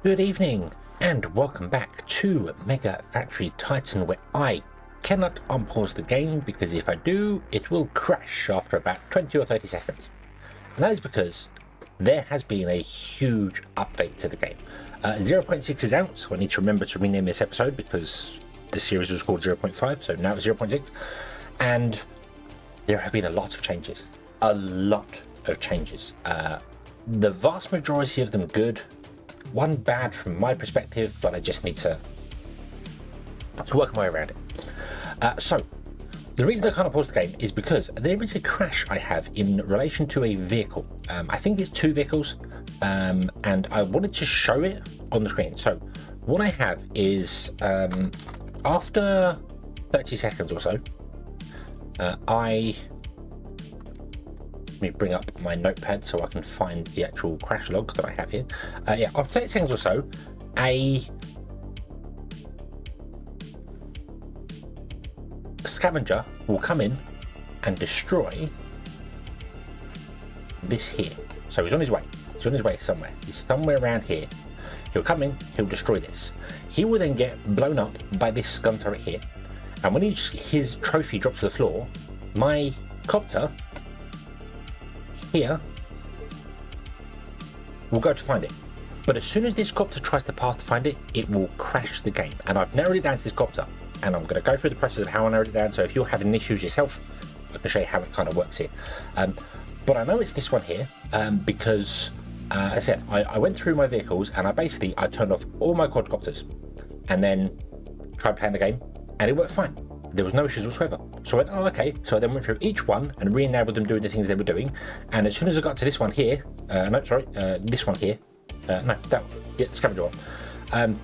Good evening and welcome back to MegaFactory Titan, where I cannot unpause the game because if I do it will crash after about 20 or 30 seconds. And that is because there has been a huge update to the game. 0.6 is out, so I need to remember to rename this episode because the series was called 0.5, so now it's 0.6. And there have been a lot of changes. A lot of changes. The vast majority of them good. One bad from my perspective, but I just need to work my way around it. So, the reason I can't pause the game is because there is a crash I have in relation to a vehicle. I think it's two vehicles, and I wanted to show it on the screen. So, what I have is, after 30 seconds or so, let me bring up my notepad so I can find the actual crash log that I have here. After 30 seconds or so, a scavenger will come in and destroy this here. So he's on his way. He's on his way somewhere. He's somewhere around here. He'll come in, he'll destroy this. He will then get blown up by this gun turret here. And when his trophy drops to the floor, my copter here we'll go to find it, but as soon as this copter tries to path to find it, it will crash the game. And I've narrowed it down to this copter, and I'm going to go through the process of how I narrowed it down, so if you're having issues yourself I can show you how it kind of works here. But I know it's this one here because as I said, I went through my vehicles and I turned off all my quadcopters and then tried playing the game, and it worked fine. There was no issues whatsoever. So I went, oh, okay. So I then went through each one and re-enabled them doing the things they were doing. And as soon as I got to this one here, this one here, that one, yeah, scavenger one,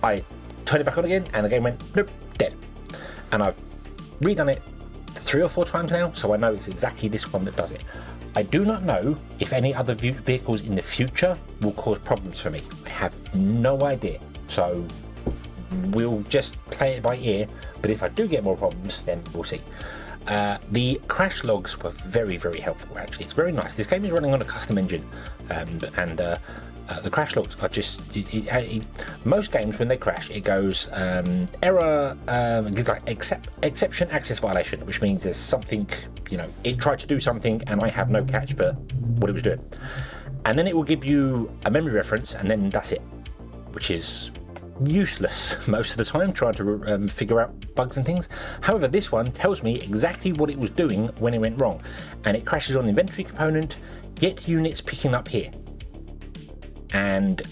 I turned it back on again and the game went, nope, dead. And I've redone it 3 or 4 times now, so I know it's exactly this one that does it. I do not know if any other vehicles in the future will cause problems for me. I have no idea. So we'll just play it by ear, but if I do get more problems, then we'll see. The crash logs were very, very helpful, actually. It's very nice. This game is running on a custom engine, and the crash logs are just... most games, when they crash, it goes error, it's like exception access violation, which means there's something, it tried to do something and I have no catch for what it was doing. And then it will give you a memory reference, and then that's it, which is useless most of the time trying to figure out bugs and things. However, this one tells me exactly what it was doing when it went wrong, and it crashes on the inventory component, get units picking up here, and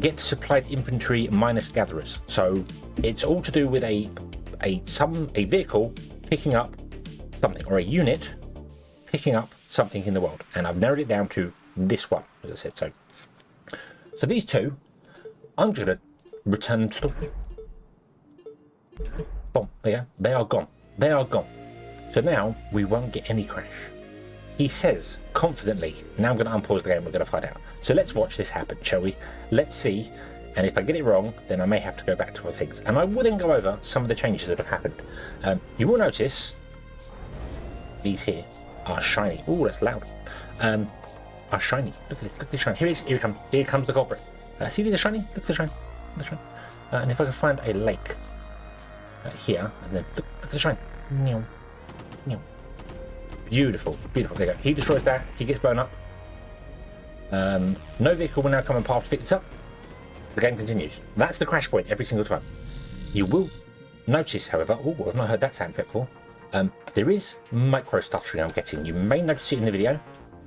get supplied inventory minus gatherers. So it's all to do with a vehicle picking up something, or a unit picking up something in the world, and I've narrowed it down to this one, as I said. So these two I'm gonna return to the... Boom, there you go. They are gone. They are gone. So now we won't get any crash. He says confidently, now I'm going to unpause the game, we're going to find out. So let's watch this happen, shall we? Let's see, and if I get it wrong, then I may have to go back to other things. And I will then go over some of the changes that have happened. You will notice these here are shiny. Oh, that's loud. Are shiny. Look at this, look at this shine. Here comes the culprit. See these are shiny? Look at the shine. And if I can find a lake here, and then look at the shine. Beautiful, beautiful. There you go. He destroys that. He gets blown up. No vehicle will now come and path to pick this up. The game continues. That's the crash point every single time. You will notice, however, I've not heard that sound effect before. There is micro stuttering I'm getting. You may notice it in the video.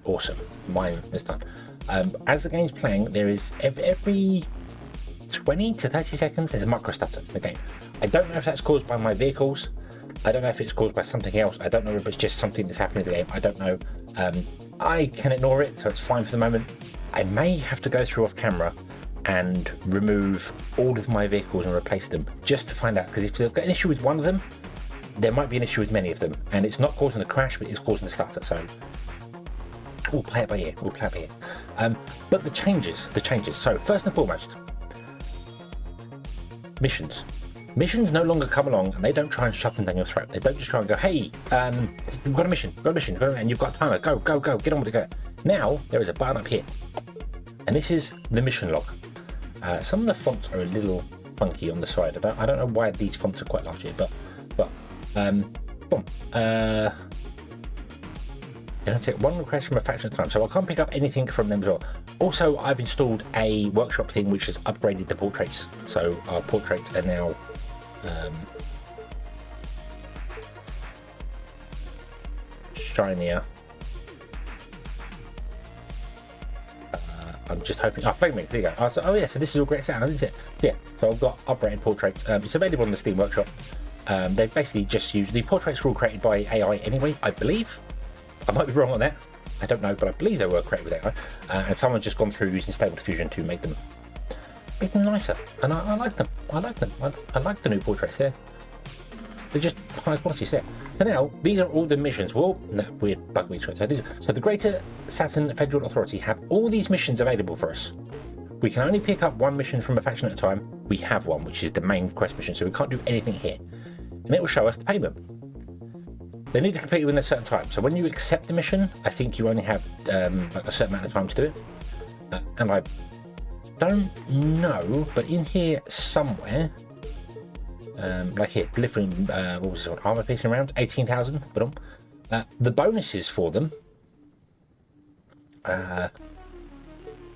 Awesome. Mine this time. As the game's playing, there is every 20 to 30 seconds there's a micro stutter in the game. I don't know if that's caused by my vehicles. I don't know if it's caused by something else. I don't know if it's just something that's happening in the game. I don't know. I can ignore it, so it's fine for the moment. I may have to go through off camera and remove all of my vehicles and replace them just to find out, because if they've got an issue with one of them, there might be an issue with many of them, and it's not causing the crash, but it's causing the stutter. So we'll play it by ear. But the changes. So first and foremost, missions. Missions no longer come along and they don't try and shove them down your throat. They don't just try and go, hey, you've got a mission, and you've got a timer, go, get on with it, go. Now, there is a button up here, and this is the mission log. Some of the fonts are a little funky on the side. I don't know why these fonts are quite large here, but boom. That's it. One request from a faction at a time, so I can't pick up anything from them as well. Also, I've installed a workshop thing which has upgraded the portraits, so our portraits are now shinier. I'm just hoping. Flame Ring, there you go. Oh yeah, so this is all great sound, isn't it? Yeah, so I've got upgraded portraits. It's available on the Steam Workshop. They've basically just used the portraits were all created by AI anyway, I believe. I might be wrong on that. I don't know, but I believe they were created with AI. And someone's just gone through using Stable Diffusion to make them nicer. And I like them. I like them. I like the new portraits there. They're just high quality set. So now, these are all the missions. Well, no, weird bug weeks. So the Greater Saturn Federal Authority have all these missions available for us. We can only pick up one mission from a faction at a time. We have one, which is the main quest mission, so we can't do anything here. And it will show us the payment. They need to complete it within a certain time. So when you accept the mission, I think you only have like a certain amount of time to do it. And I don't know, but in here somewhere, like here, delivering, what was it, armor piercing rounds, 18,000, the bonuses for them,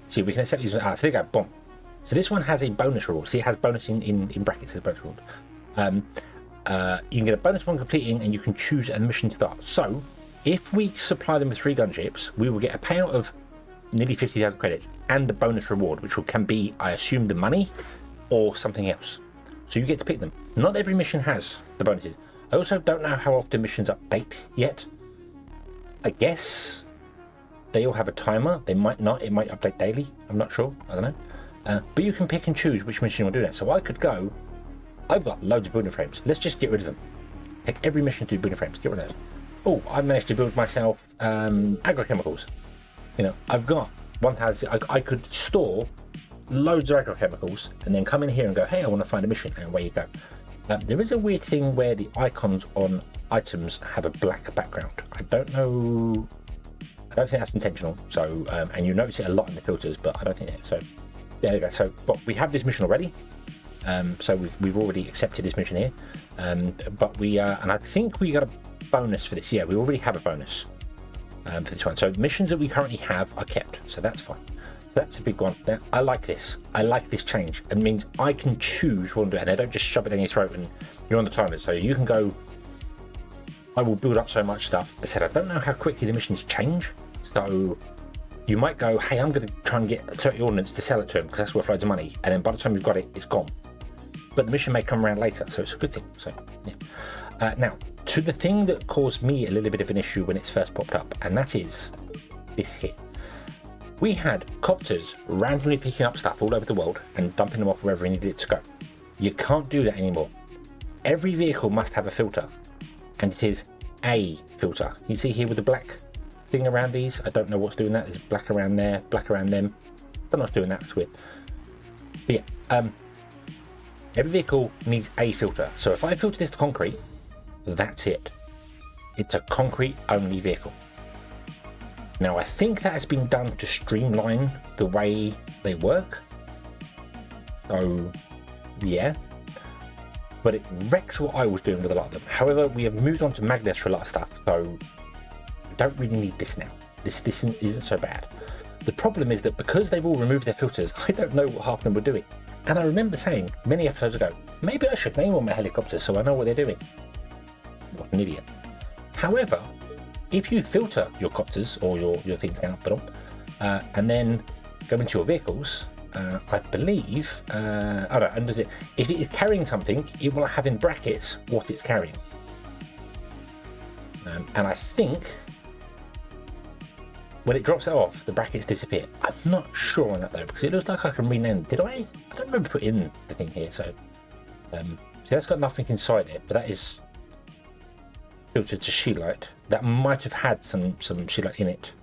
see, we can accept these, so there you go, boom. So this one has a bonus reward. See, it has bonus in brackets as a bonus reward. You can get a bonus upon completing, and you can choose a mission to start. So, if we supply them with 3 gunships, we will get a payout of nearly 50,000 credits and a bonus reward, which can be, I assume, the money or something else. So you get to pick them. Not every mission has the bonuses. I also don't know how often missions update yet. I guess they all have a timer. They might not. It might update daily. I'm not sure. I don't know. But you can pick and choose which mission you'll do that. So I could go. I've got loads of building frames. Let's just get rid of them. Take every mission to do building frames. Get rid of those. Oh, I managed to build myself agrochemicals. You know, I've got 1,000. I could store loads of agrochemicals and then come in here and go, hey, I want to find a mission, and away you go. There is a weird thing where the icons on items have a black background. I don't know. I don't think that's intentional. So, and you notice it a lot in the filters, but I don't think so. There you go. So, but we have this mission already. So we've already accepted this mission here, but we and I think we got a bonus for this. Yeah, we already have a bonus for this one. So missions that we currently have are kept, so that's fine. So that's a big one. Now, I like this. I like this change. It means I can choose what I'm doing. They don't just shove it down your throat and you're on the timer. So you can go. I will build up so much stuff. I said I don't know how quickly the missions change. So you might go, hey, I'm going to try and get 30 ordnance to sell it to him because that's worth loads of money. And then by the time you've got it, it's gone. But the mission may come around later, so it's a good thing. So, yeah. Now, to the thing that caused me a little bit of an issue when it's first popped up, and that is this here. We had copters randomly picking up stuff all over the world and dumping them off wherever it needed it to go. You can't do that anymore. Every vehicle must have a filter, and it is a filter. You see here with the black thing around these? I don't know what's doing that. There's black around there, black around them. I don't know what's doing that. It's weird. But yeah, every vehicle needs a filter. So if I filter this to concrete, that's it. It's a concrete only vehicle. Now I think that has been done to streamline the way they work. So yeah, but it wrecks what I was doing with a lot of them. However, we have moved on to magnets for a lot of stuff, so we don't really need this now. This isn't so bad. The problem is that because they've all removed their filters, I don't know what half of them were doing. And I remember saying many episodes ago, maybe I should name all my helicopters so I know what they're doing. What an idiot. However, if you filter your copters or your things now, and then go into your vehicles, I believe, and does it? If it is carrying something, it will have in brackets what it's carrying. And I think when it drops it off, the brackets disappear. I'm not sure on that though, because it looks like I can rename. Did I? I don't remember putting in the thing here. So, see, that's got nothing inside it, but that is filtered to Sheelite. That might have had some Sheelite in it.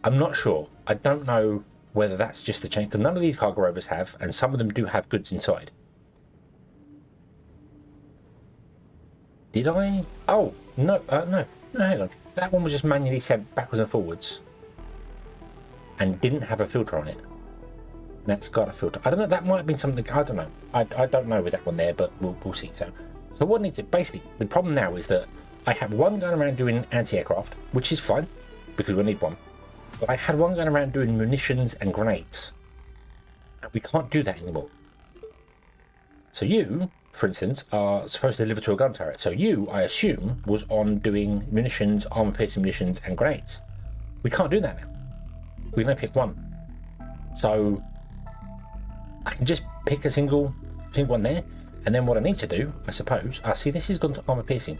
I'm not sure. I don't know whether that's just the change, because none of these cargo rovers have, and some of them do have goods inside. Did I? Oh, no, no, hang on. That one was just manually sent backwards and forwards and didn't have a filter on it. That's got a filter. I don't know, that might have been something, I don't know. I don't know with that one there, but we'll see. So what needs it? Basically, the problem now is that I have one going around doing anti-aircraft, which is fine, because we need one. But I had one going around doing munitions and grenades. And we can't do that anymore. So you, for instance, are supposed to deliver to a gun turret. So you, I assume, was on doing munitions, armor-piercing munitions, and grenades. We can't do that now. We can only pick one. So I can just pick a single one there, and then what I need to do, I suppose, see, this has gone to armor-piercing.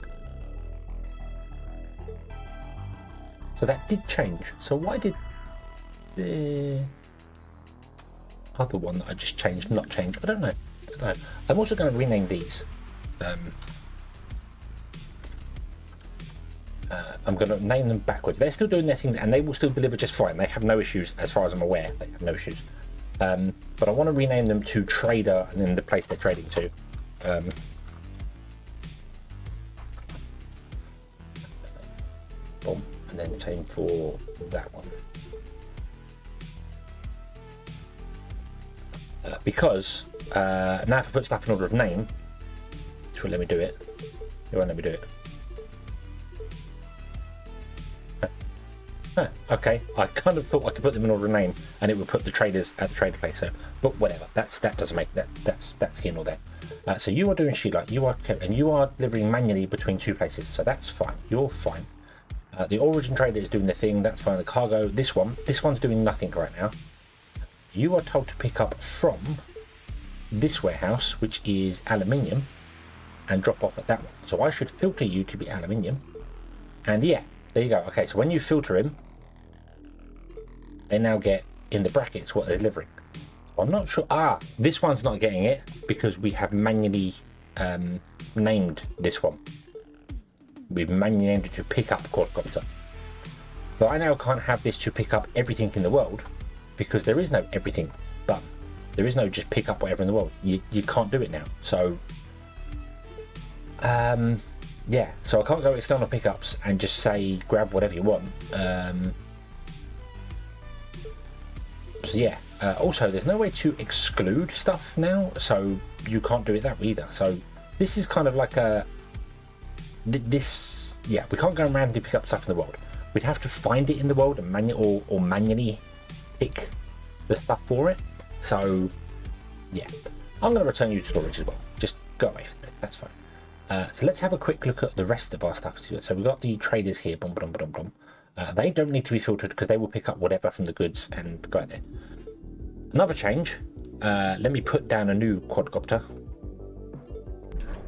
So that did change. So why did the other one that I just changed not change? I don't know. I'm also going to rename these. I'm going to name them backwards. They're still doing their things and they will still deliver just fine. They have no issues as far as I'm aware. They have no issues. But I want to rename them to Trader and then the place they're trading to. Boom. And then the same for that one. Because now if I put stuff in order of name, it won't let me do it. It won't let me do it. Okay, I kind of thought I could put them in order of name and it would put the traders at the trader place. So, but whatever. That doesn't make that's here nor there. So you are doing Sheila, you are and you are delivering manually between two places. So that's fine. You're fine. The origin trader is doing the thing. That's fine. The cargo. This one's doing nothing right now. You are told to pick up from this warehouse, which is aluminium, and drop off at that one. So I should filter you to be aluminium. And yeah, there you go. Okay, so when you filter him, they now get in the brackets what they're delivering. I'm not sure. This one's not getting it because we have manually named this one. We've manually named it to pick up quadcopter. So I now can't have this to pick up everything in the world because there is no everything button. There is no just pick up whatever in the world. You can't do it now. So yeah, so I can't go external pickups and just say grab whatever you want. So yeah, also there's no way to exclude stuff now, so you can't do it that way either. So this is kind of like a yeah, we can't go and randomly pick up stuff in the world. We'd have to find it in the world and manually pick the stuff for it. So yeah, I'm going to return you to storage as well. Just go away from it. That's fine. So let's have a quick look at the rest of our stuff. So we've got the traders here. They don't need to be filtered because they will pick up whatever from the goods and go out there. Another change. Let me put down a new quadcopter.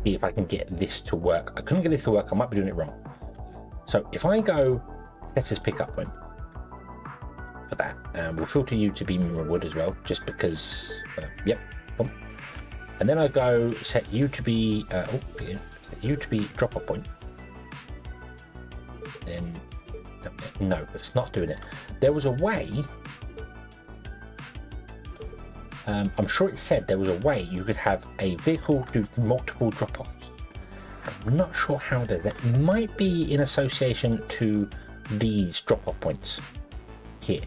See if I can get this to work. I couldn't get this to work. I might be doing it wrong. So if I go, let's just pick up one for that. We'll filter you to be mineral wood as well, just because. Yep. Boom. And then I go set you to be drop-off point. Then no, it's not doing it. There was a way. I'm sure it said there was a way you could have a vehicle do multiple drop-offs. I'm not sure how it does that. It might be in association to these drop-off points here.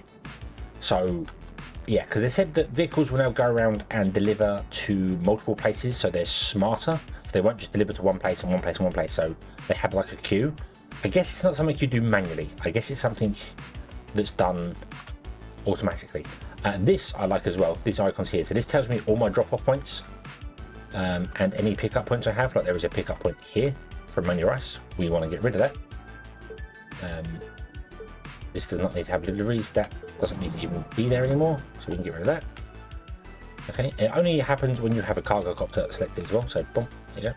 So yeah, because they said that vehicles will now go around and deliver to multiple places, so they're smarter. So they won't just deliver to one place and one place and one place. So they have like a queue. I guess it's not something you do manually. I guess it's something that's done automatically. This I like as well, these icons here. So this tells me all my drop-off points and any pickup points I have. Like there is a pickup point here from Manual Rice. We want to get rid of that. This does not need to have deliveries. That doesn't need to even be there anymore. So we can get rid of that. Okay, it only happens when you have a cargo copter selected as well. So boom, there you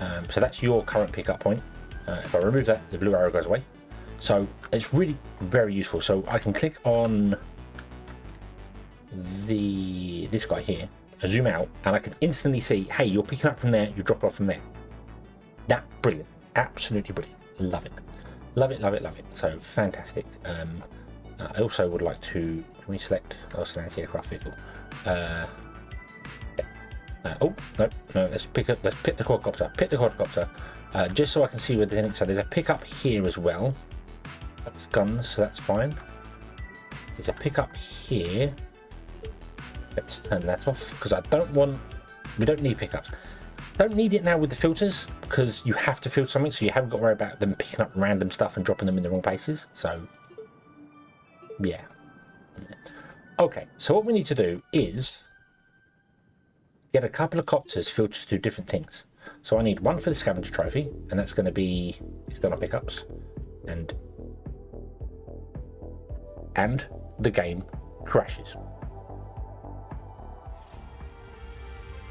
go. So that's your current pickup point. If I remove that, the blue arrow goes away. So it's really very useful. So I can click on this guy here, I zoom out, and I can instantly see, hey, you're picking up from there, you drop off from there. That brilliant, absolutely brilliant. Love it, love it, love it, love it. So fantastic. I also would like to, can we select also an anti-aircraft vehicle? Oh no, let's pick the quadcopter. Just so I can see where there's any. So there's a pickup here as well. That's guns, so that's fine. There's a pickup here. Let's turn that off because we don't need pickups. Don't need it now with the filters because you have to filter something, so you haven't got to worry about them picking up random stuff and dropping them in the wrong places. So yeah. Okay, so what we need to do is get a couple of copters filtered to do different things. So I need one for the Scavenger Trophy, and that's going to be external pickups, and the game crashes.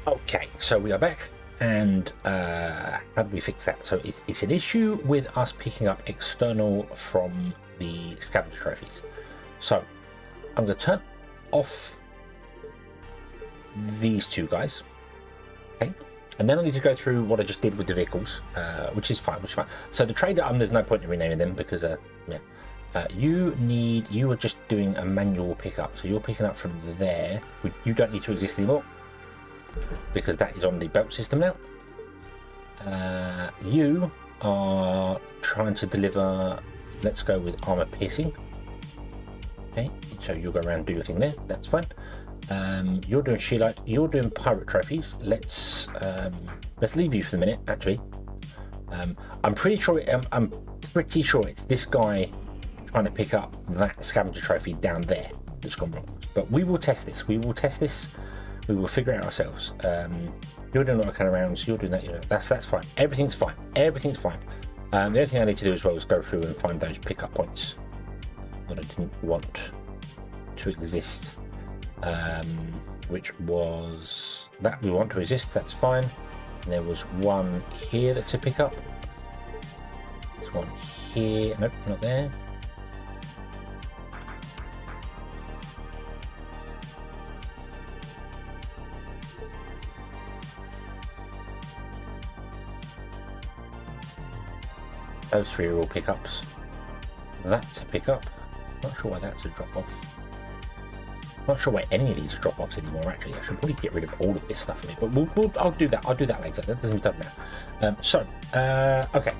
Okay, so we are back, and how do we fix that? So it's an issue with us picking up external from the Scavenger Trophies. So I'm going to turn off these two guys, okay, and then I need to go through what I just did with the vehicles, which is fine. So the trader, there's no point in renaming them because you are just doing a manual pickup, so you're picking up from there. You don't need to exist anymore because that is on the belt system now. You are trying to deliver, let's go with armor piercing. Okay, so you'll go around and do your thing there, that's fine. You're doing Sheelite, you're doing pirate trophies. Let's leave you for the minute, actually. I'm pretty sure it's this guy trying to pick up that Scavenger Trophy down there that's gone wrong. But we will test this. We will figure it out ourselves. You're doing all kind of rounds, you're doing that, that's fine. Everything's fine. The only thing I need to do as well is go through and find those pickup points that I didn't want to exist, which was that we want to exist, that's fine. And there was one here that's a pickup. There's one here, nope, not there. Those three are all pickups. That's a pickup. Not sure why that's a drop off. Not sure why any of these are drop offs anymore. Actually, I should probably get rid of all of this stuff in it. But I'll do that. I'll do that later. That doesn't matter now. Okay.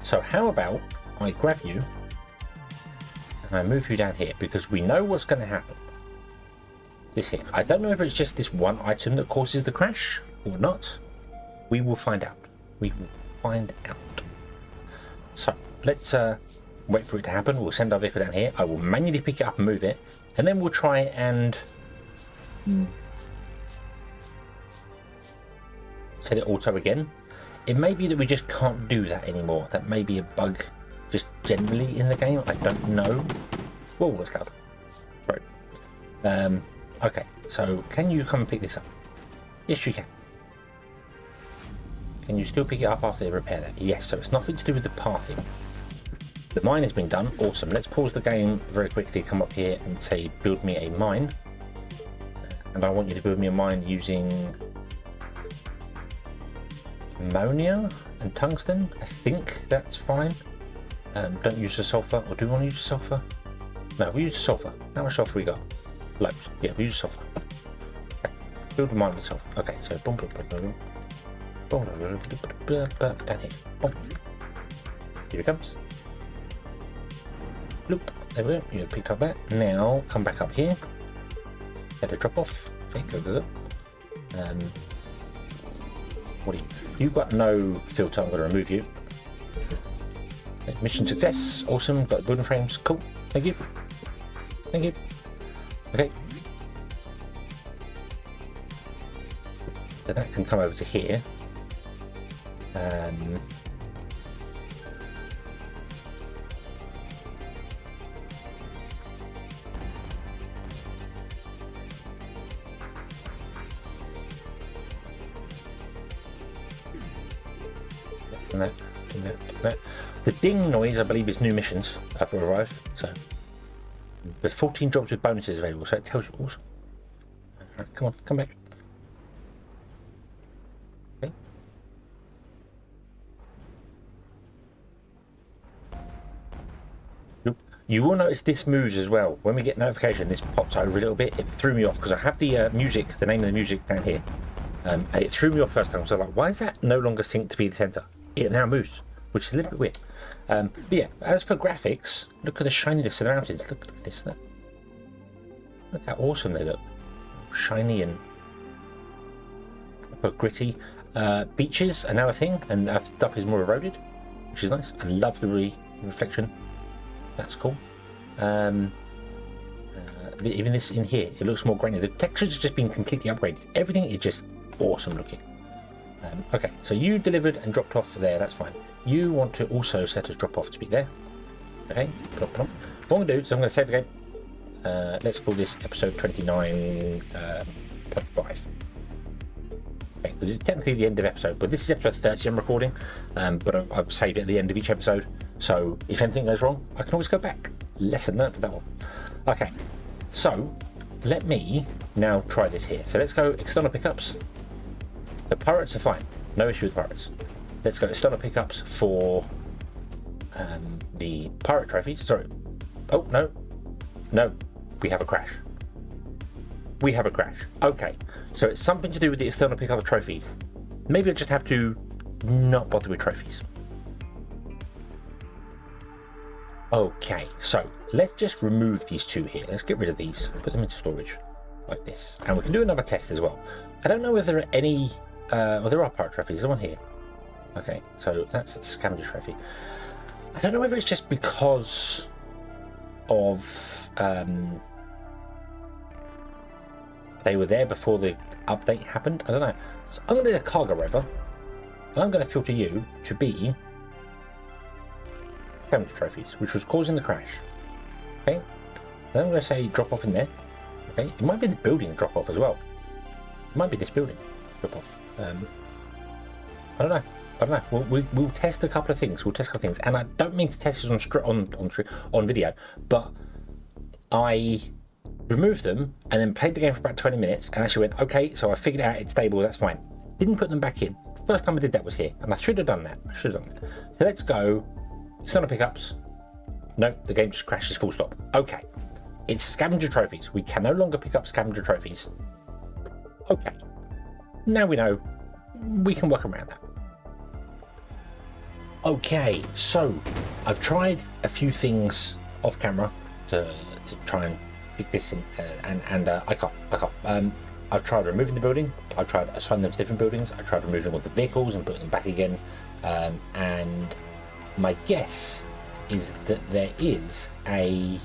So how about I grab you and I move you down here because we know what's going to happen. This here. I don't know if it's just this one item that causes the crash or not. We will find out. So let's wait for it to happen. We'll send our vehicle down here. I will manually pick it up and move it, and then we'll try and set it auto again. It may be that we just can't do that anymore. That may be a bug just generally in the game. I don't know. Whoa, what's that? Sorry. Okay, so can you come and pick this up? Yes, you can. Can you still pick it up after they repair that? Yes, so it's nothing to do with the pathing. The mine has been done. Awesome. Let's pause the game very quickly, come up here and say build me a mine. And I want you to build me a mine using ammonia and tungsten. I think that's fine. Don't use the sulfur, or do we want to use the sulfur? No, we use sulfur. How much sulfur we got? Loads. Yeah, we use sulfur. Okay. Build a mine with sulfur. Okay, so boom, boom, boom, boom. Down here. Boom. Here it comes. Bloop. There we go. You picked up that. Now come back up here. Get a drop off. Okay, go. What are you? You've got no filter. I'm going to remove you. Okay, mission success. Awesome. Got building frames. Cool. Thank you. Okay. So that can come over to here. That. The ding noise, I believe, is new missions up or arrive. So there's 14 jobs with bonuses available, so it tells you awesome. Right, come on, come back. Okay. You will notice this moves as well. When we get notification, this pops over a little bit. It threw me off because I have the music, the name of the music down here. And it threw me off first time. So I was like, why is that no longer synced to be the center? It now moves, which is a little bit weird. But yeah, as for graphics, look at the shininess of the mountains. Look at this. Look how awesome they look. shiny and proper gritty. Beaches are now a thing, and our stuff is more eroded, which is nice. I love the reflection. That's cool. Even this in here, it looks more granular. The textures have just been completely upgraded. Everything is just awesome looking. Okay, so you delivered and dropped off there. That's fine. You want to also set as drop off to be there. Okay, what I'm going to do is I'm going to save the game. Let's call this episode 29.5. Okay, because it's technically the end of episode, but this is episode 30 I'm recording. But I've saved it at the end of each episode, so if anything goes wrong, I can always go back. Lesson learned for that one. Okay, so let me now try this here. So let's go external pickups. The pirates are fine, no issue with pirates. Let's go external pickups for the pirate trophies. Sorry. Oh, no. No. We have a crash. We have a crash. Okay. So it's something to do with the external pickup of trophies. Maybe I just have to not bother with trophies. Okay. So let's just remove these two here. Let's get rid of these. Put them into storage like this. And we can do another test as well. I don't know whether there are any... well, there are pirate trophies. There's one here. Okay. So that's a Scavenger Trophy. I don't know whether it's just because of they were there before the update happened. I don't know. So I'm going to do a cargo rover, and I'm going to filter you to be Scavenger Trophies, which was causing the crash. Okay. Then I'm going to say drop off in there. Okay. It might be the building drop off as well. It might be this building drop off. I don't know. I don't know. We'll test a couple of things. And I don't mean to test this on video, but I removed them and then played the game for about 20 minutes and actually went, okay, so I figured out it's stable, that's fine. Didn't put them back in. The first time I did that was here, and I should have done that. So let's go. External pickups. No, the game just crashes full stop. Okay. It's Scavenger Trophies. We can no longer pick up Scavenger Trophies. Okay. Now we know we can work around that. Okay, so I've tried a few things off camera to try and pick this in, and I can't. I've tried removing the building. I've tried assigning them to different buildings. I tried removing all the vehicles and putting them back again. And my guess is that there is a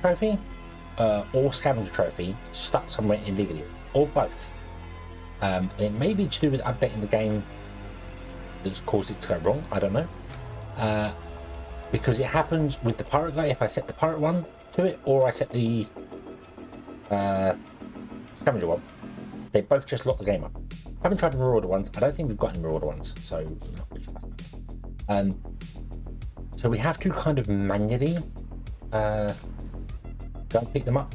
trophy or Scavenger Trophy stuck somewhere illegally, or both. It may be to do with updating the game that's caused it to go wrong. I don't know. Because it happens with the pirate guy if I set the pirate one to it, or I set the Scavenger one. They both just lock the game up. I haven't tried the Marauder ones. I don't think we've got any Marauder ones, so I'm not really fast. So we have to kind of manually go and pick them up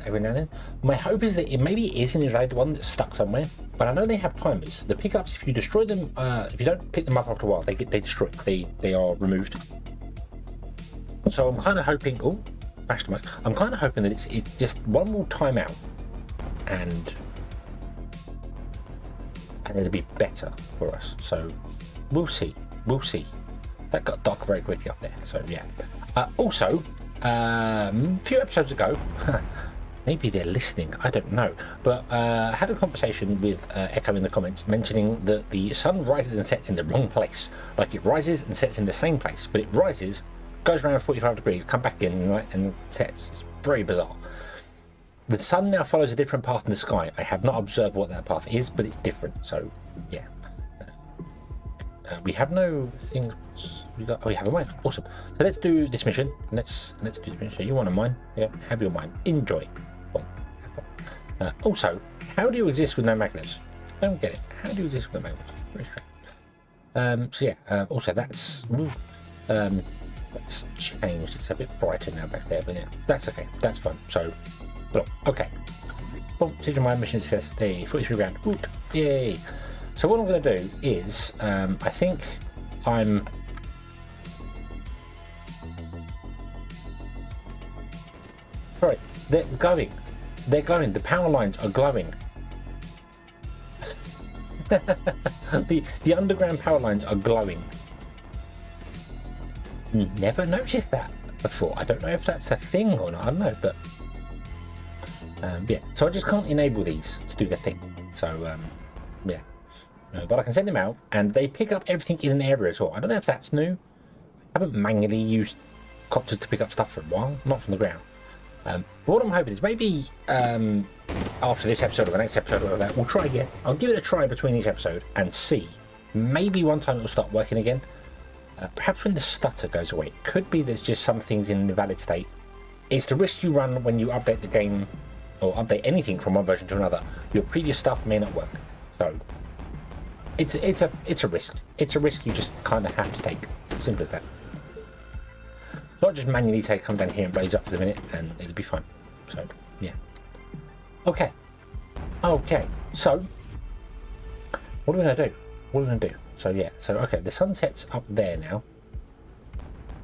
every now and then. My hope is that it maybe is an invalid one that's stuck somewhere, but I know they have timers. The pickups, if you destroy them, if you don't pick them up after a while, they destroy. They are removed. So I'm kind of hoping. Oh, bash the mic. I'm kind of hoping that it's just one will time out, and it'll be better for us. So we'll see. That got dark very quickly up there. So yeah. Also, a few episodes ago, maybe they're listening, I don't know, but I had a conversation with Echo in the comments mentioning that the sun rises and sets in the wrong place. Like, it rises and sets in the same place, but it rises, goes around 45 degrees, come back in, and sets. It's very bizarre. The sun now follows a different path in the sky. I have not observed what that path is, but it's different. So yeah, we have no things. We got. Oh, we have a mine. Awesome. So let's do this mission. Let's do this mission. So you want a mine? Yeah. Have your mine. Enjoy. Have fun. Also, how do you exist with no magnets? I don't get it. How do you exist with no magnets? Very strange. So yeah. Also, that's changed. It's a bit brighter now back there, but yeah, that's okay. That's fun. So. Well, okay. Boom, decision mine, mission success. Hey, 43 grand. Woot. Yay. So what I'm going to do is, I think I'm... Sorry, they're glowing. They're glowing. The power lines are glowing. the underground power lines are glowing. Never noticed that. before. I don't know if that's a thing or not. I don't know, but yeah. So I just can't enable these to do their thing. So yeah. But I can send them out, and they pick up everything in an area as well. I don't know if that's new. I haven't manually used copters to pick up stuff for a while, not from the ground. But what I'm hoping is maybe after this episode or the next episode or whatever, we'll try again. I'll give it a try between each episode and see. Maybe one time it'll start working again. Perhaps when the stutter goes away. It could be there's just some things in an invalid state. It's the risk you run when you update the game or update anything from one version to another. Your previous stuff may not work. So it's a risk. It's a risk you just kind of have to take. Simple as that. So I'll just manually come down here and blaze up for the minute, and it'll be fine. So yeah. Okay. So what are we gonna do? So yeah. So okay, the sunset's up there now.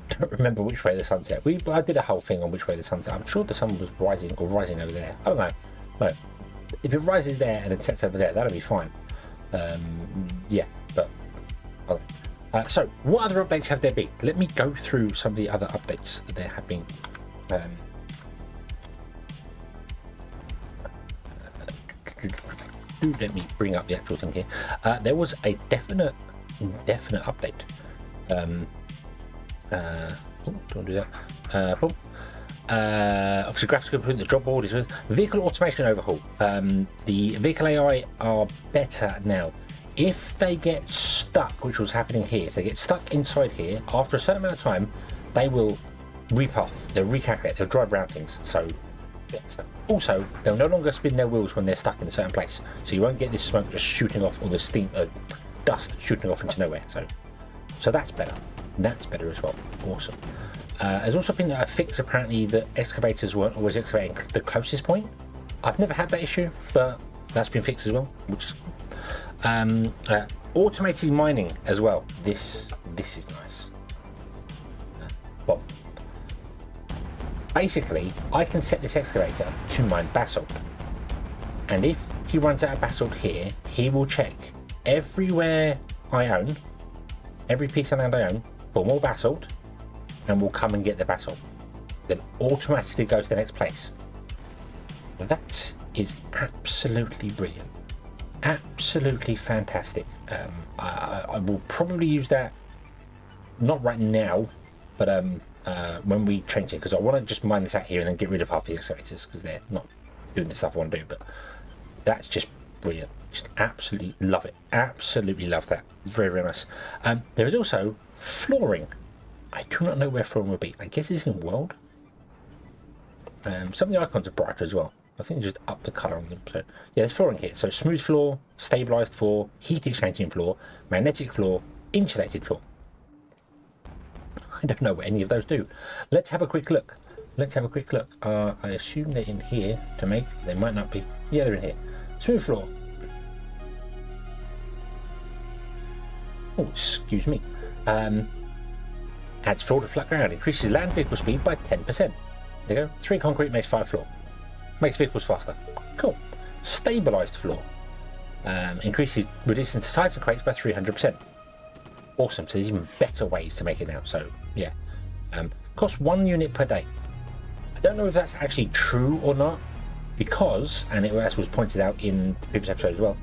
Don't remember which way the sun set. I did a whole thing on which way the sun set. I'm sure the sun was rising over there. I don't know. No. If it rises there and it sets over there, that'll be fine. Yeah, but okay. So what other updates have there been? Let me go through some of the other updates that there have been. Let me bring up the actual thing here. There was a definite update. Don't do that. Obviously graphical improvement, the job board is with vehicle automation overhaul. The vehicle AI are better now. If they get stuck, which was happening here, if they get stuck inside here, after a certain amount of time, they will repath, they'll recalculate, they'll drive around things. So, yeah. Also, they'll no longer spin their wheels when they're stuck in a certain place. So you won't get this smoke just shooting off, or the steam, dust shooting off into nowhere. So that's better. That's better as well. Awesome. There's also been a fix apparently that excavators weren't always excavating the closest point. I've never had that issue, but that's been fixed as well, which is automated mining as well. This is nice. Well, basically, I can set this excavator to mine basalt, and if he runs out of basalt here, he will check everywhere I own, every piece of land I own, for more basalt, and will come and get the basalt. Then automatically go to the next place. That is absolutely brilliant. Absolutely fantastic. I will probably use that, not right now, but when we change it, because I want to just mine this out here and then get rid of half the excavators because they're not doing the stuff I want to do. But that's just brilliant. Just absolutely love it. Absolutely love that. Very, very nice. There is also flooring. I do not know where flooring will be. I guess it's in world. Some of the icons are brighter as well. I think just up the colour on them. So yeah, there's flooring here. So smooth floor, stabilised floor, heat exchanging floor, magnetic floor, insulated floor. I don't know what any of those do. Let's have a quick look. I assume they're in here to make. They might not be. Yeah, they're in here. Smooth floor. Oh, excuse me. Adds floor to flat ground. Increases land vehicle speed by 10%. There you go. 3 concrete makes 5 floor. Makes vehicles faster. Cool. Stabilised floor. Increases resistance to Titan crates by 300%. Awesome. So there's even better ways to make it now. So yeah. Costs 1 unit per day. I don't know if that's actually true or not, because, and as was pointed out in the previous episode as well,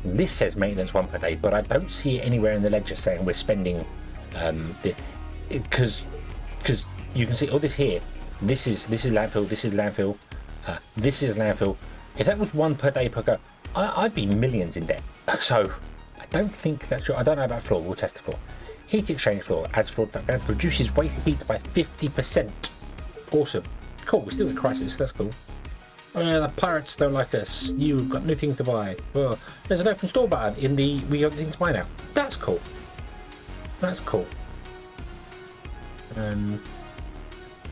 this says maintenance 1 per day, but I don't see it anywhere in the ledger saying we're spending because you can see all this here. This is landfill. This is landfill. This is landfill. If that was 1 per day per go, I'd be millions in debt. So I don't think that's true. I don't know about floor. We'll test the floor. Heat exchange floor adds floor to background, reduces waste heat by 50%. Awesome. Cool. We still get crisis. That's cool. Oh yeah, the pirates don't like us. You've got new things to buy. Well, there's an open store button in the we got things to buy now. That's cool. That's cool.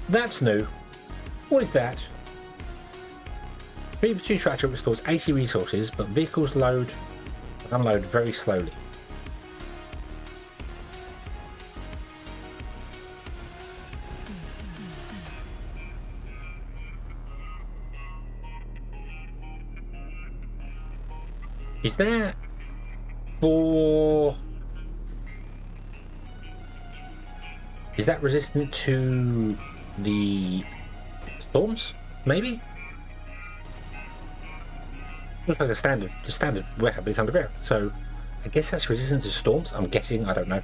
That's new. What is that? BP2 structure restores 80 resources, but vehicles load and unload very slowly. Is that for Is that resistant to the storms? Maybe? Looks like the standard warehouse, but it's underground. So I guess that's resistant to storms. I'm guessing. I don't know.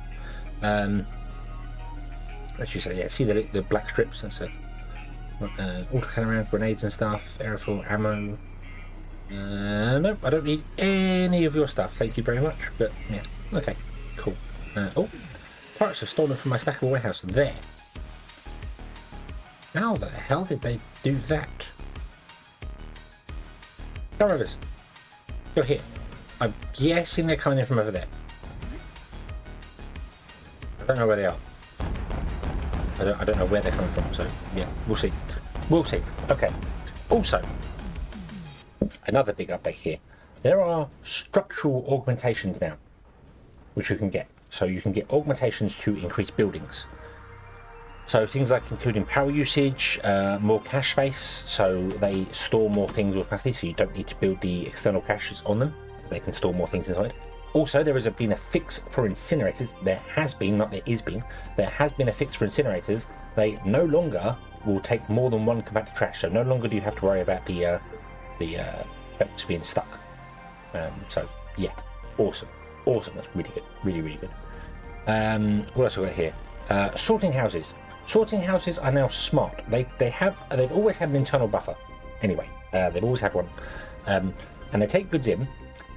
Let's just say, yeah. See the black strips. That's a auto cannon round, grenades and stuff, aerosol, ammo. Nope, I don't need any of your stuff. Thank you very much. But yeah, okay, cool. Oh, pirates have stolen from my stackable warehouse. There. How the hell did they do that? Come rovers, you're here. I'm guessing they're coming in from over there. I don't know where they are. I don't know where they're coming from. So yeah, we'll see. We'll see. Okay. Also, another big update here. There are structural augmentations now, which you can get. So you can get augmentations to increase buildings. So things like including power usage, more cache space, so they store more things automatically, so you don't need to build the external caches on them. They can store more things inside. Also, there has been a fix for incinerators. There has been, not there is been, there has been a fix for incinerators. They no longer will take more than one compacted trash, so no longer do you have to worry about the belts being stuck. So yeah, awesome. That's really good, really good. What else have we got here? Sorting houses. Sorting houses are now smart. They've always had an internal buffer. Anyway, they've always had one, and they take goods in.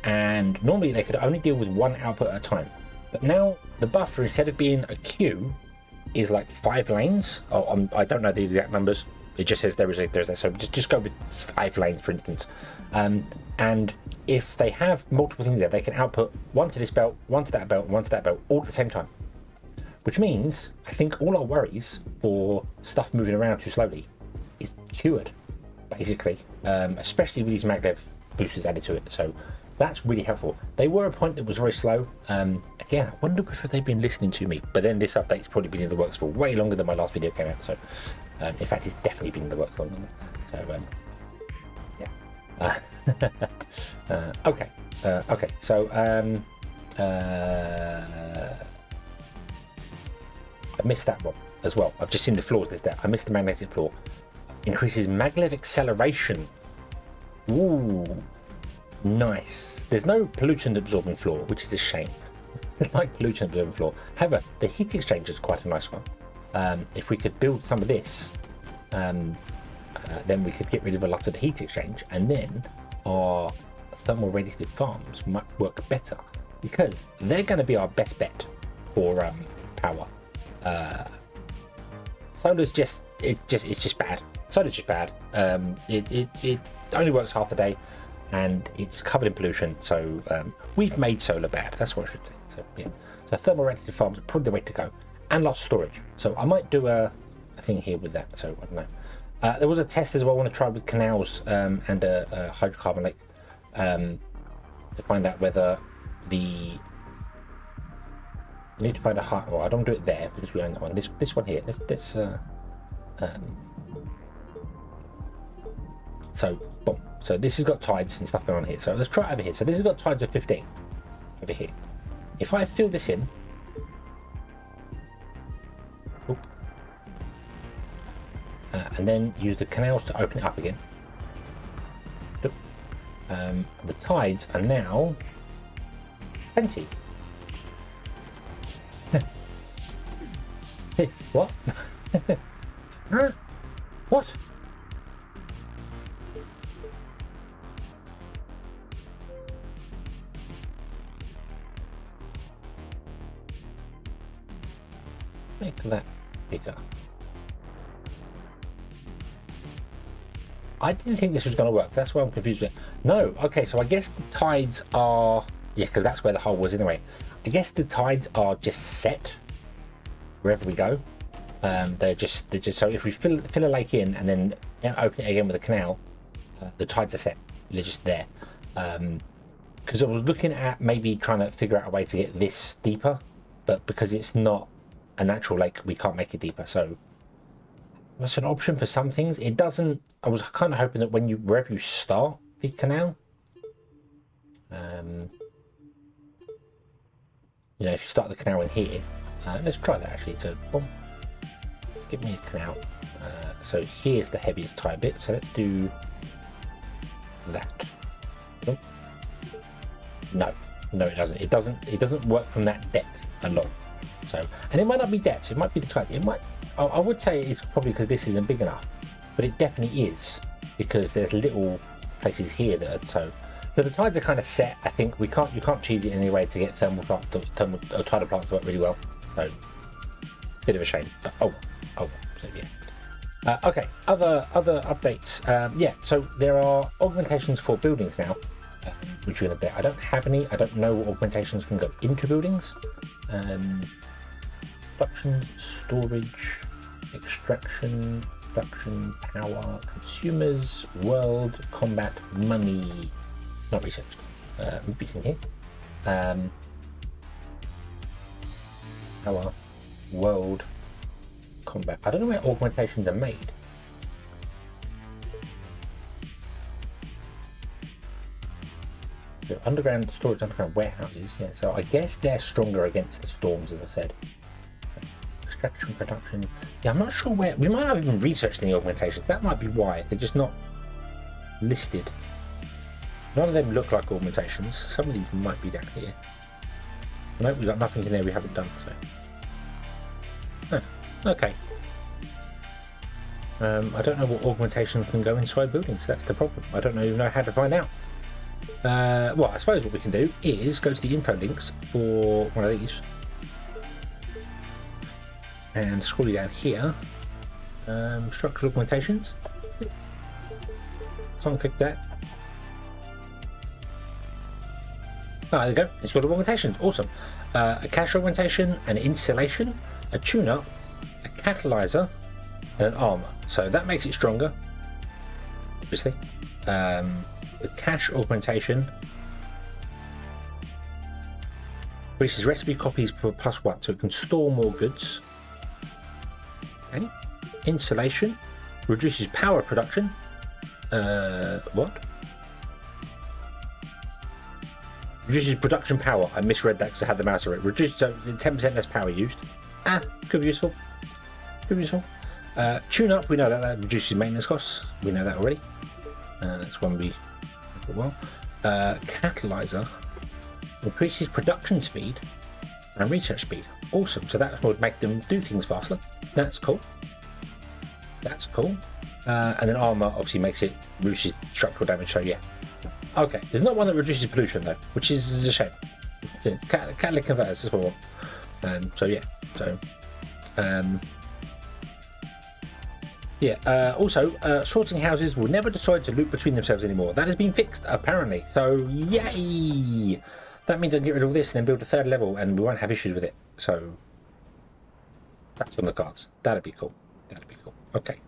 And normally they could only deal with one output at a time. But now the buffer, instead of being a queue, is like 5 lanes. I don't know the exact numbers. It just says there's that. So just go with 5 lanes, for instance. And if they have multiple things there, they can output one to this belt, one to that belt, one to that belt, all at the same time. Which means I think all our worries for stuff moving around too slowly is cured, basically. Especially with these maglev boosters added to it. So that's really helpful. They were a point that was very slow. Again, I wonder if they've been listening to me. But then this update's probably been in the works for way longer than my last video came out. So, in fact, it's definitely been in the works longer. So, yeah. Okay. Okay. So, I missed that one as well. I've just seen the floors listed. I missed the magnetic floor. Increases maglev acceleration. Ooh. Nice. There's no pollution absorbing floor, which is a shame. Like pollution absorbing floor. However, the heat exchanger is quite a nice one. If we could build some of this, then we could get rid of a lot of the heat exchange, and then our thermal radiative farms might work better because they're going to be our best bet for power. Solar's it's just bad. Solar's just bad. It only works half the day. And it's covered in pollution, so we've made solar bad. That's what I should say. So yeah, so thermal radiative farms are probably the way to go, and lots of storage. So I might do a thing here with that. So I don't know. There was a test as well I want to try with canals and a hydrocarbon lake to find out whether I need to find a high. Well, I don't do it there because we own that one. This one here. So boom. So this has got tides and stuff going on here. So let's try it over here. So this has got tides of 15 over here. If I fill this in, and then use the canals to open it up again, the tides are now 20. What? Huh? What? Make that bigger. I didn't think this was going to work. That's why I'm confused with it. No, okay, so I guess the tides are... Yeah, because that's where the hole was anyway. I guess the tides are just set wherever we go. They're just so if we fill a lake in and then open it again with a canal, the tides are set. They're just there. Because I was looking at maybe trying to figure out a way to get this deeper, but because it's not a natural lake, we can't make it deeper. So that's an option for some things. It doesn't. I was kind of hoping that wherever you start the canal, if you start the canal in here, let's try that actually. So boom, give me a canal. So here's the heaviest tire bit. So let's do that. Oh. No, it doesn't. It doesn't work from that depth a lot. So, and it might not be depth. It might be the tire. It might. I would say it's probably because this isn't big enough, but it definitely is because there's little places here that are so. So the tides are kind of set. I think you can't cheese it anyway to get tidal plants to work really well. So, bit of a shame. But oh. So yeah. Okay. Other updates. Yeah. So there are augmentations for buildings now, which are gonna. I don't have any. I don't know what augmentations can go into buildings. Production, storage, extraction, production, power, consumers, world, combat, money. Not researched. Would be in here. Power, world, combat. I don't know where augmentations are made. So underground storage, underground warehouses. Yeah, so I guess they're stronger against the storms, as I said. Extraction, production. Yeah, I'm not sure where. We might not have even researched any augmentations. That might be why they're just not listed. None of them look like augmentations. Some of these might be down here. No, we've got nothing in there we haven't done. So, okay. I don't know what augmentations can go inside buildings. That's the problem. I don't even know how to find out. Well, I suppose what we can do is go to the info links for one of these and scroll you down here. Structural augmentations. Can't click that. There we go. Install augmentations. Awesome. A cache augmentation, an insulation, a tune-up, a catalyzer, and an armor. So that makes it stronger, obviously. The cache augmentation increases recipe copies per +1, so it can store more goods. Okay. Insulation reduces power production. What? Reduces production power. I misread that because I had the mouse on it. Reduced, so 10% less power used. Could be useful. Could be useful. Tune up, we know that reduces maintenance costs. We know that already. That's one we for a while. Catalyzer increases production speed and research speed. Awesome. So that would make them do things faster. That's cool. That's cool. And then armor obviously makes it reduces structural damage. So yeah. Okay. There's not one that reduces pollution though, which is a shame. Catalytic converters is what I want. So yeah. So. Also, sorting houses will never decide to loop between themselves anymore. That has been fixed, apparently. So, yay! That means I can get rid of this and then build a third level and we won't have issues with it. So, that's on the cards. That'd be cool. That'd be cool. Okay.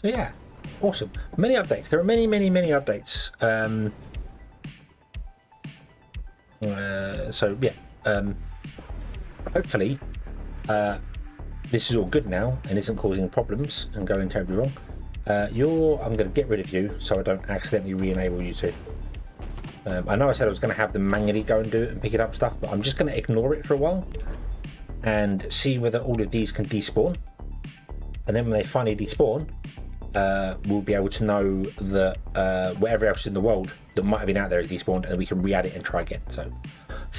So, yeah. Awesome. Many updates. There are many updates. Hopefully, this is all good now and isn't causing problems and going terribly wrong. I'm going to get rid of you so I don't accidentally re-enable you two. I know I said I was going to have them manually go and do it and pick it up stuff, but I'm just going to ignore it for a while and see whether all of these can despawn. And then when they finally despawn, we'll be able to know that whatever else in the world that might have been out there is despawned, and we can re-add it and try again. So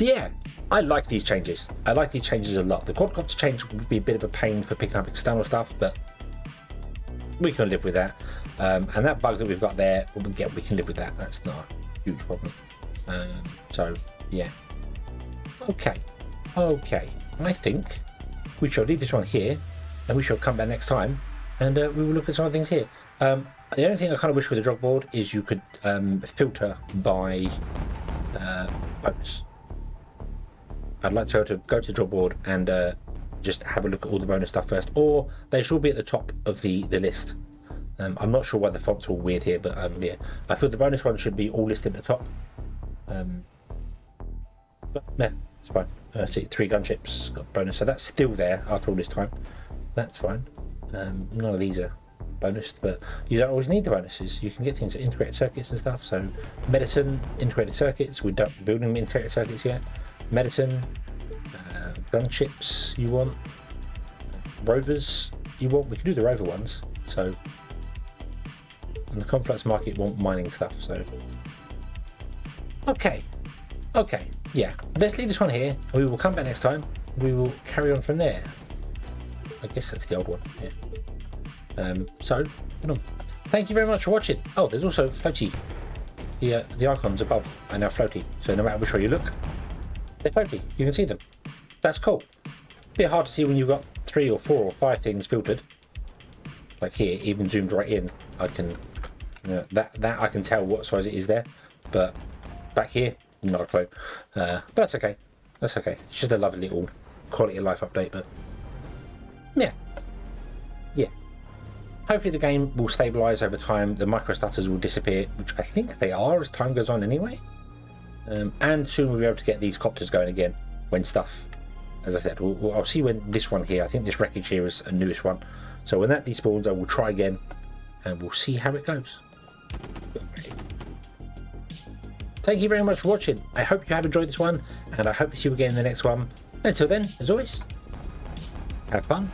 yeah, I like these changes. I like these changes a lot. The quadcopter change would be a bit of a pain for picking up external stuff, but we can live with that. And that bug that we've got there, we can live with that. That's not a huge problem. So yeah. Okay. I think we shall leave this one here, and we shall come back next time, and we will look at some other things here. The only thing I kind of wish with the drop board is you could filter by bonus. I'd like to be able to go to the drop board and just have a look at all the bonus stuff first, or they should be at the top of the list. I'm not sure why the font's all weird here, but yeah, I feel the bonus one should be all listed at the top. But yeah, it's fine. See, 3 gunships got bonus, so that's still there after all this time. That's fine. None of these are bonus, but you don't always need the bonuses. You can get things like integrated circuits and stuff. So medicine, integrated circuits. We're not building integrated circuits yet. Medicine, gunships you want, rovers you want, we can do the rover ones. So, and the Conflux market want mining stuff. So, okay, yeah. Let's leave this one here. We will come back next time. We will carry on from there. I guess that's the old one. Yeah. So, thank you very much for watching. Oh, there's also floaty. The icons above are now floaty. So no matter which way you look, they're floaty. You can see them. That's cool. Bit hard to see when you've got 3 or 4 or 5 things filtered. Like here, even zoomed right in, I can that I can tell what size it is there. But back here, not a clue. But that's okay. That's okay. It's just a lovely little quality of life update. But yeah. Hopefully the game will stabilise over time. The micro stutters will disappear, which I think they are as time goes on anyway. And soon we'll be able to get these copters going again when stuff, as I said, I'll see when this one here, I think this wreckage here is a newest one. So when that despawns, I will try again and we'll see how it goes. Thank you very much for watching. I hope you have enjoyed this one and I hope to see you again in the next one. Until then, as always, have fun.